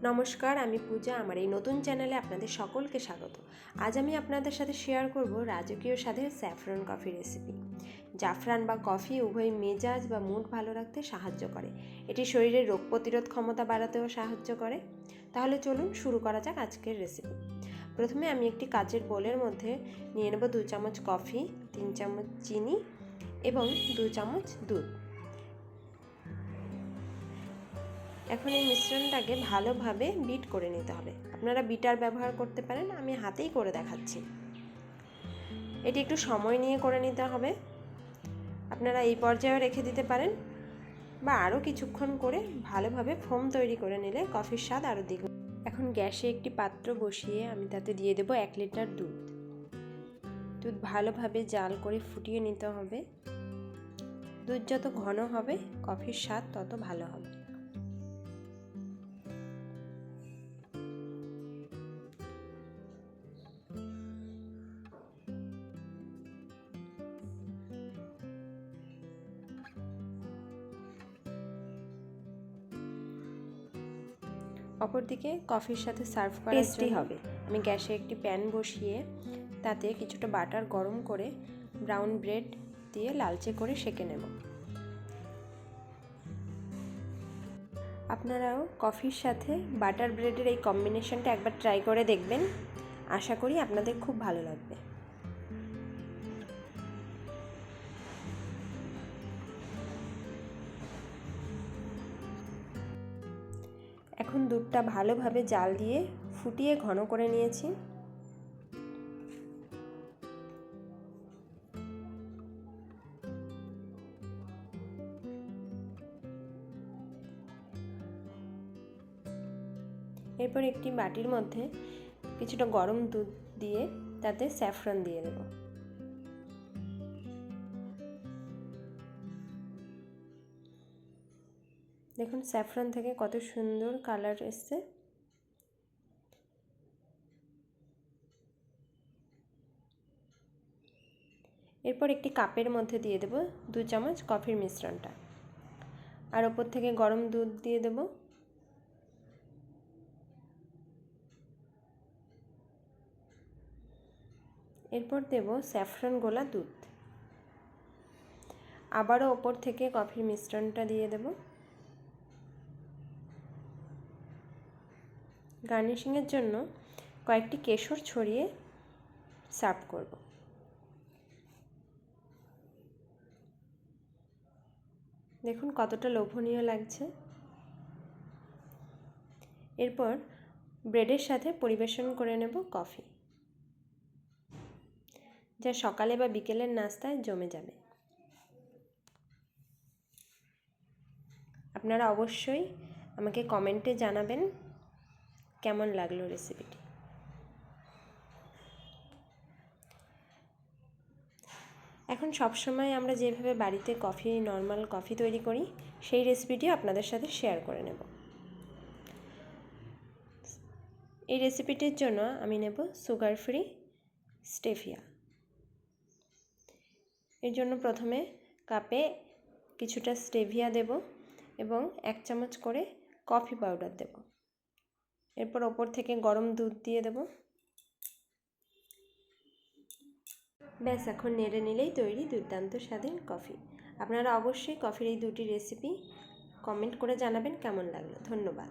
নমস্কার, আমি পূজা। আমার এই নতুন চ্যানেলে আপনাদের সকলকে স্বাগত। আজ আমি আপনাদের সাথে শেয়ার করব রাজকীয় স্বাদের স্যাফরন কফি রেসিপি। জাফরান বা কফি উভয় মেজাজ বা মুড ভালো রাখতে সাহায্য করে। এটি শরীরের রোগ প্রতিরোধ ক্ষমতা বাড়াতেও সাহায্য করে। তাহলে চলুন শুরু করা যাক আজকের রেসিপি। প্রথমে আমি একটি কাচের বোলের মধ্যে নিয়ে নেব 2 চামচ কফি, 3 চামচ চিনি এবং 2 চামচ দুধ। এখন এই মিশ্রণটাকে ভালোভাবে বিট করে নিতে হবে। আপনারা বিটার ব্যবহার করতে পারেন, আমি হাতেই করে দেখাচ্ছি। এটি একটু সময় নিয়ে করে নিতে হবে। আপনারা এই পর্যায়ে রেখে দিতে পারেন বা আরও কিছুক্ষণ করে ভালোভাবে ফোম তৈরি করে নিলে কফির স্বাদ আরও দ্বিগুণ। এখন গ্যাসে একটি পাত্র বসিয়ে আমি তাতে দিয়ে দেব 1 লিটার দুধ। দুধ ভালোভাবে জাল করে ফুটিয়ে নিতে হবে। দুধ যত ঘন হবে কফির স্বাদ তত ভালো হবে। অপরদিকে কফির সাথে সার্ভ করা টেস্টি হবে। আমি গ্যাসে একটি প্যান বসিয়ে তাতে কিছুটা বাটার গরম করে ব্রাউন ব্রেড দিয়ে লালচে করে সেঁকে নেব। আপনারাও কফির সাথে বাটার ব্রেডের এই কম্বিনেশনটা একবার ট্রাই করে দেখবেন। আশা করি আপনাদের খুব ভালো লাগবে। এখন দুধটা ভালোভাবে জাল দিয়ে ফুটিয়ে ঘন করে নিয়েছি। এরপর একটি বাটির মধ্যে কিছুটা গরম দুধ দিয়ে তাতে স্যাফরন দিয়ে দেব। দেখুন স্যাফরন থেকে কত সুন্দর কালার এসছে। এরপর একটি কাপের মধ্যে দিয়ে দেব 2 চামচ কফির মিশ্রণটা, আর ওপর থেকে গরম দুধ দিয়ে দেব। এরপর দেব স্যাফরন গোলা দুধ, আবারও ওপর থেকে কফির মিশ্রণটা দিয়ে দেব। গার্নিশিংয়ের জন্য কয়েকটি কেশর ছড়িয়ে সার্ভ করব। দেখুন কতটা লোভনীয় লাগছে। এরপর ব্রেডের সাথে পরিবেশন করে নেব কফি, যা সকালে বা বিকেলের নাস্তায় জমে যাবে। আপনারা অবশ্যই আমাকে কমেন্টে জানাবেন কেমন লাগলো রেসিপিটি। এখন সবসময় আমরা যেভাবে বাড়িতে নর্মাল কফি তৈরি করি সেই রেসিপিটিও আপনাদের সাথে শেয়ার করে নেব। এই রেসিপিটির জন্য আমি নেব সুগার ফ্রি স্টেভিয়া। এর জন্য প্রথমে কাপে কিছুটা স্টেভিয়া দেব এবং 1 চামচ করে কফি পাউডার দেব। এরপর ওপর থেকে গরম দুধ দিয়ে দেব। ব্যাস, এখন নেড়ে নিলেই তৈরি দুর্দান্ত স্বাদের কফি। আপনারা অবশ্যই কফির এই দুটি রেসিপি কমেন্ট করে জানাবেন কেমন লাগলো। ধন্যবাদ।